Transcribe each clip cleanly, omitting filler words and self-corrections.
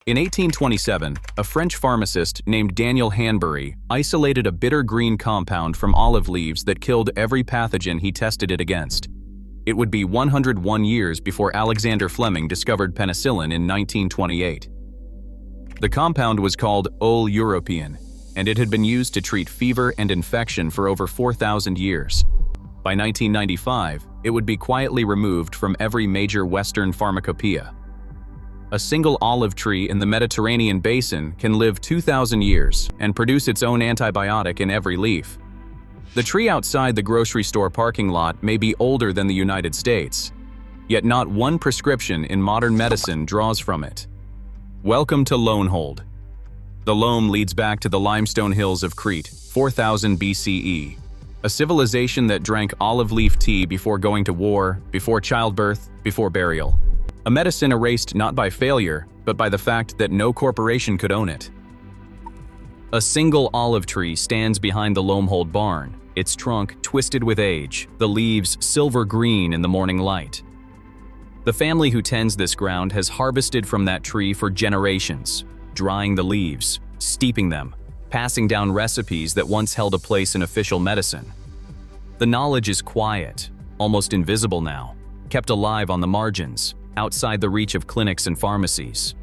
In 1827, a French pharmacist named Daniel Hanbury isolated a bitter green compound from olive leaves that killed every pathogen he tested it against. It would be 101 years before Alexander Fleming discovered penicillin in 1928. The compound was called European, and it had been used to treat fever and infection for over 4,000 years. By 1995, it would be quietly removed from every major Western pharmacopoeia. A single olive tree in the Mediterranean basin can live 2,000 years and produce its own antibiotic in every leaf. The tree outside the grocery store parking lot may be older than the United States, yet not one prescription in modern medicine draws from it. Welcome to Loamhold. The loam leads back to the limestone hills of Crete, 4000 BCE, a civilization that drank olive leaf tea before going to war, before childbirth, before burial. A medicine erased not by failure, but by the fact that no corporation could own it. A single olive tree stands behind the Loamhold barn, its trunk twisted with age, the leaves silver green in the morning light. The family who tends this ground has harvested from that tree for generations, drying the leaves, steeping them, passing down recipes that once held a place in official medicine. The knowledge is quiet, almost invisible now, kept alive on the margins, outside the reach of clinics and pharmacies.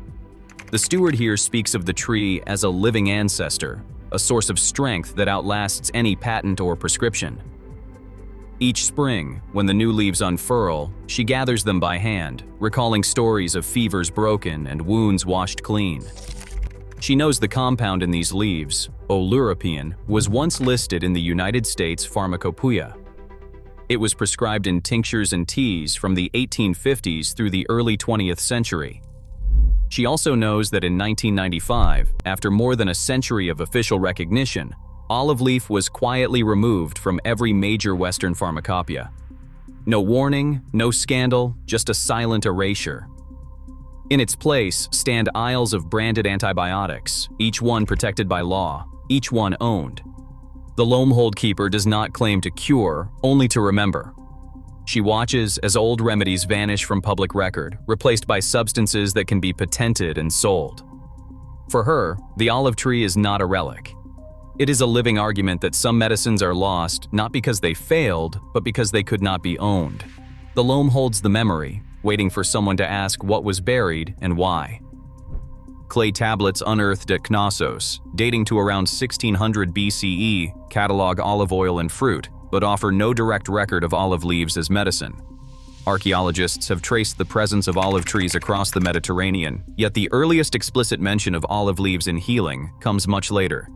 The steward here speaks of the tree as a living ancestor, a source of strength that outlasts any patent or prescription. Each spring, when the new leaves unfurl, she gathers them by hand, recalling stories of fevers broken and wounds washed clean. She knows the compound in these leaves, European, was once listed in the United States Pharmacopoeia. It was prescribed in tinctures and teas from the 1850s through the early 20th century. She also knows that in 1995, after more than a century of official recognition, olive leaf was quietly removed from every major Western pharmacopoeia. No warning, no scandal, just a silent erasure. In its place stand aisles of branded antibiotics, each one protected by law, each one owned. The Loamhold keeper does not claim to cure, only to remember. She watches as old remedies vanish from public record, replaced by substances that can be patented and sold. For her, the olive tree is not a relic. It is a living argument that some medicines are lost not because they failed, but because they could not be owned. The loam holds the memory, waiting for someone to ask what was buried and why. Clay tablets unearthed at Knossos, dating to around 1600 BCE, catalog olive oil and fruit, but offer no direct record of olive leaves as medicine. Archaeologists have traced the presence of olive trees across the Mediterranean, yet the earliest explicit mention of olive leaves in healing comes much later.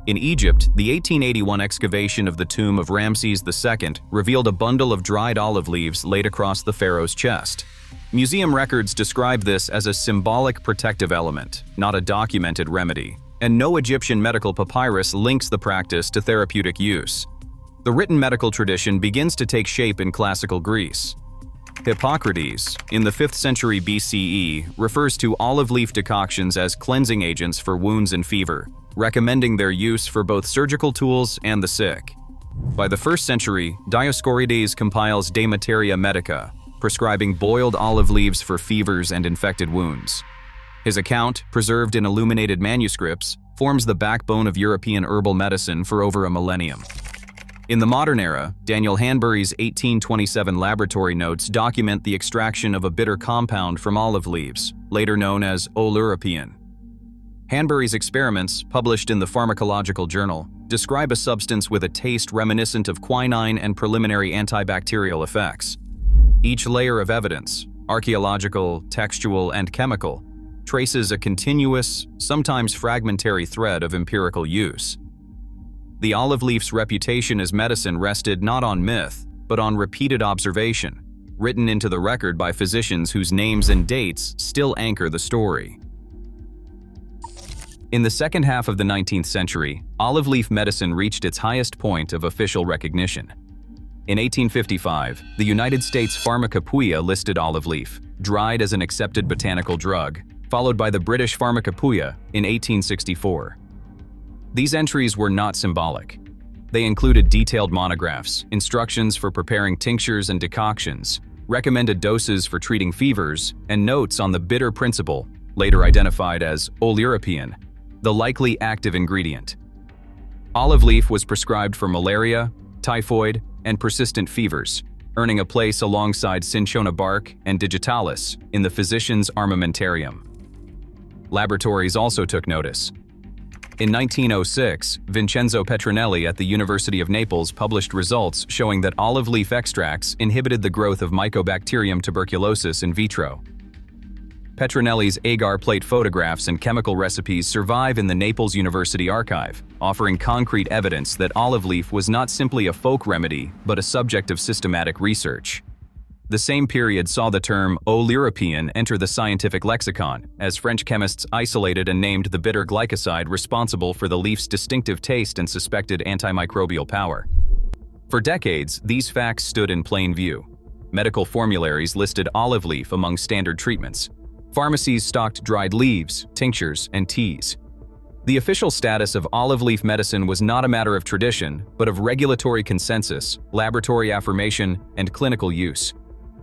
In Egypt, the 1881 excavation of the tomb of Ramses II revealed a bundle of dried olive leaves laid across the pharaoh's chest. Museum records describe this as a symbolic protective element, not a documented remedy, and no Egyptian medical papyrus links the practice to therapeutic use. The written medical tradition begins to take shape in classical Greece. Hippocrates, in the 5th century BCE, refers to olive leaf decoctions as cleansing agents for wounds and fever, recommending their use for both surgical tools and the sick. By the 1st century, Dioscorides compiles De Materia Medica, prescribing boiled olive leaves for fevers and infected wounds. His account, preserved in illuminated manuscripts, forms the backbone of European herbal medicine for over a millennium. In the modern era, Daniel Hanbury's 1827 laboratory notes document the extraction of a bitter compound from olive leaves, later known as European. Hanbury's experiments, published in the Pharmacological Journal, describe a substance with a taste reminiscent of quinine and preliminary antibacterial effects. Each layer of evidence, archaeological, textual, and chemical, traces a continuous, sometimes fragmentary thread of empirical use. The olive leaf's reputation as medicine rested not on myth, but on repeated observation, written into the record by physicians whose names and dates still anchor the story. In the second half of the 19th century, olive leaf medicine reached its highest point of official recognition. In 1855, the United States Pharmacopoeia listed olive leaf, dried as an accepted botanical drug, followed by the British Pharmacopoeia in 1864. These entries were not symbolic. They included detailed monographs, instructions for preparing tinctures and decoctions, recommended doses for treating fevers, and notes on the bitter principle, later identified as oleuropein, the likely active ingredient. Olive leaf was prescribed for malaria, typhoid, and persistent fevers, earning a place alongside cinchona bark and digitalis in the physician's armamentarium. Laboratories also took notice. In 1906, Vincenzo Petronelli at the University of Naples published results showing that olive leaf extracts inhibited the growth of Mycobacterium tuberculosis in vitro. Petronelli's agar plate photographs and chemical recipes survive in the Naples University archive, offering concrete evidence that olive leaf was not simply a folk remedy, but a subject of systematic research. The same period saw the term oleuropein enter the scientific lexicon, as French chemists isolated and named the bitter glycoside responsible for the leaf's distinctive taste and suspected antimicrobial power. For decades, these facts stood in plain view. Medical formularies listed olive leaf among standard treatments. Pharmacies stocked dried leaves, tinctures, and teas. The official status of olive leaf medicine was not a matter of tradition, but of regulatory consensus, laboratory affirmation, and clinical use.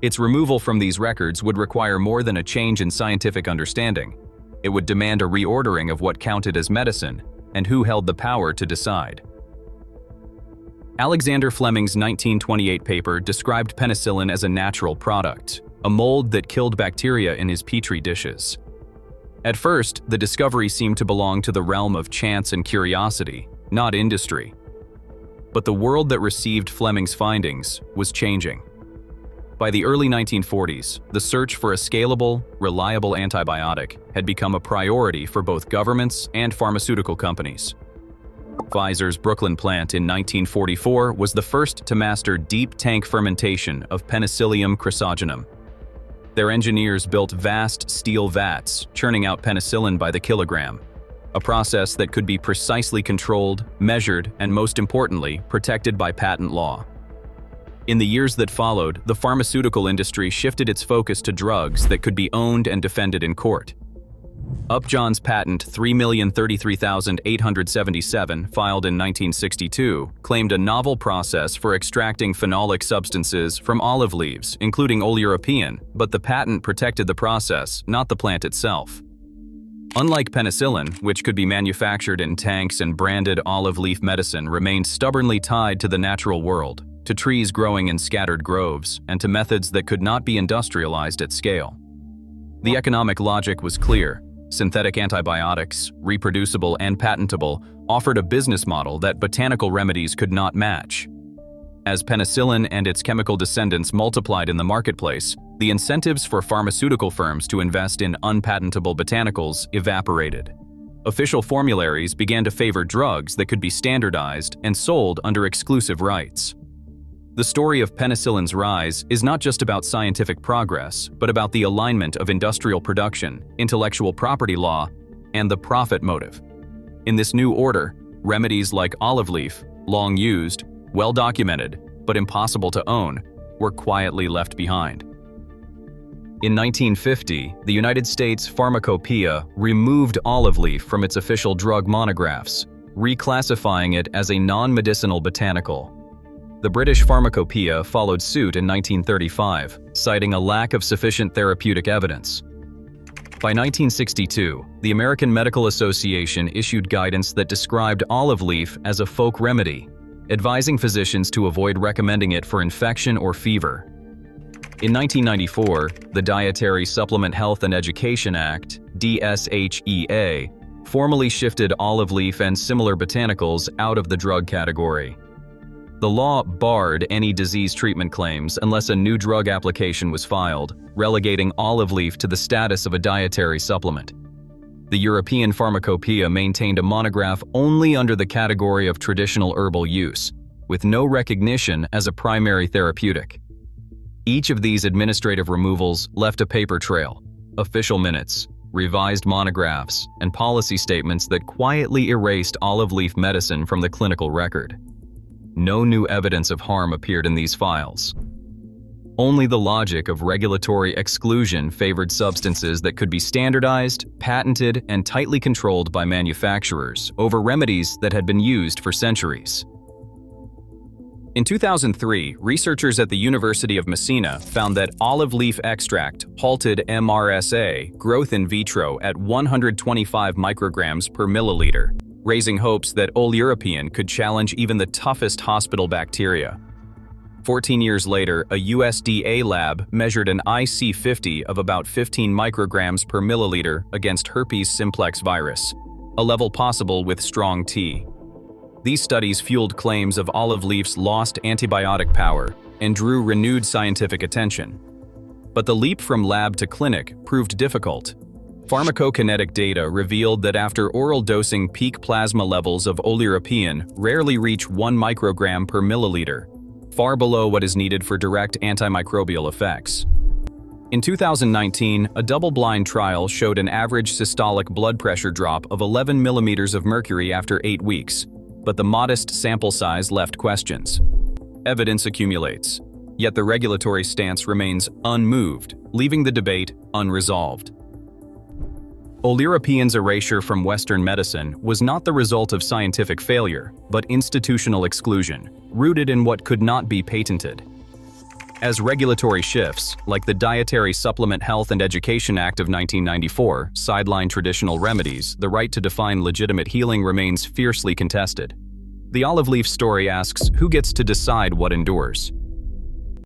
Its removal from these records would require more than a change in scientific understanding. It would demand a reordering of what counted as medicine and who held the power to decide. Alexander Fleming's 1928 paper described penicillin as a natural product, a mold that killed bacteria in his petri dishes. At first, the discovery seemed to belong to the realm of chance and curiosity, not industry. But the world that received Fleming's findings was changing. By the early 1940s, the search for a scalable, reliable antibiotic had become a priority for both governments and pharmaceutical companies. Pfizer's Brooklyn plant in 1944 was the first to master deep tank fermentation of Penicillium chrysogenum. Their engineers built vast steel vats, churning out penicillin by the kilogram, a process that could be precisely controlled, measured, and most importantly, protected by patent law. In the years that followed, the pharmaceutical industry shifted its focus to drugs that could be owned and defended in court. Upjohn's patent 3,033,877, filed in 1962, claimed a novel process for extracting phenolic substances from olive leaves, including oleuropein, but the patent protected the process, not the plant itself. Unlike penicillin, which could be manufactured in tanks and branded olive leaf medicine remained stubbornly tied to the natural world, to trees growing in scattered groves, and to methods that could not be industrialized at scale. The economic logic was clear. Synthetic antibiotics, reproducible and patentable, offered a business model that botanical remedies could not match. As penicillin and its chemical descendants multiplied in the marketplace, the incentives for pharmaceutical firms to invest in unpatentable botanicals evaporated. Official formularies began to favor drugs that could be standardized and sold under exclusive rights. The story of penicillin's rise is not just about scientific progress, but about the alignment of industrial production, intellectual property law, and the profit motive. In this new order, remedies like olive leaf, long used, well documented, but impossible to own, were quietly left behind. In 1950, the United States Pharmacopoeia removed olive leaf from its official drug monographs, reclassifying it as a non-medicinal botanical. The British Pharmacopoeia followed suit in 1935, citing a lack of sufficient therapeutic evidence. By 1962, the American Medical Association issued guidance that described olive leaf as a folk remedy, advising physicians to avoid recommending it for infection or fever. In 1994, the Dietary Supplement Health and Education Act, DSHEA, formally shifted olive leaf and similar botanicals out of the drug category. The law barred any disease treatment claims unless a new drug application was filed, relegating olive leaf to the status of a dietary supplement. The European Pharmacopoeia maintained a monograph only under the category of traditional herbal use, with no recognition as a primary therapeutic. Each of these administrative removals left a paper trail, official minutes, revised monographs, and policy statements that quietly erased olive leaf medicine from the clinical record. No new evidence of harm appeared in these files. Only the logic of regulatory exclusion favored substances that could be standardized, patented, and tightly controlled by manufacturers over remedies that had been used for centuries. In 2003, researchers at the University of Messina found that olive leaf extract halted MRSA growth in vitro at 125 micrograms per milliliter, raising hopes that Oleuropean could challenge even the toughest hospital bacteria. 14 years later, a USDA lab measured an IC50 of about 15 micrograms per milliliter against herpes simplex virus, a level possible with strong tea. These studies fueled claims of olive leaf's lost antibiotic power and drew renewed scientific attention. But the leap from lab to clinic proved difficult. Pharmacokinetic data revealed that after oral dosing, peak plasma levels of Oleuropean rarely reach 1 microgram per milliliter, far below what is needed for direct antimicrobial effects. In 2019, a double-blind trial showed an average systolic blood pressure drop of 11 millimeters of mercury after 8 weeks, but the modest sample size left questions. Evidence accumulates, yet the regulatory stance remains unmoved, leaving the debate unresolved. Oleuropean's erasure from Western medicine was not the result of scientific failure, but institutional exclusion, rooted in what could not be patented. As regulatory shifts, like the Dietary Supplement Health and Education Act of 1994, sideline traditional remedies, the right to define legitimate healing remains fiercely contested. The olive leaf story asks, who gets to decide what endures?